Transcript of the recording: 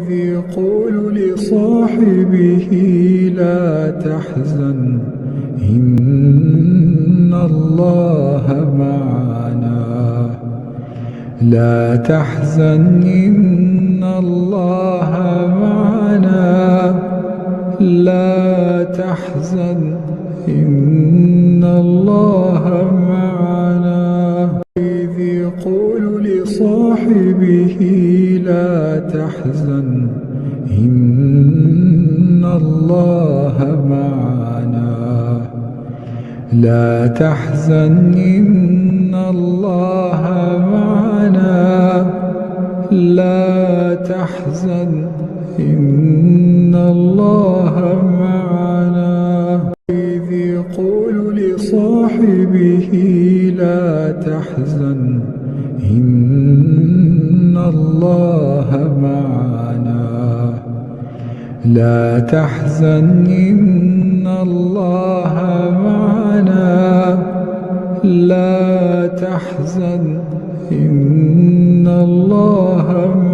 إذ يقول لصاحبه لا تحزن إن الله معنا، لا تحزن إن الله معنا، لا تحزن إن الله معنا. إذ يقول لصاحبه لا تحزن إن الله معنا، لا تحزن إن الله معنا، لا تحزن إن الله معنا. إذ يقول لصاحبه لا تحزن إن الله معنا، لا تحزن إن الله معنا، لا تحزن إن الله معنا.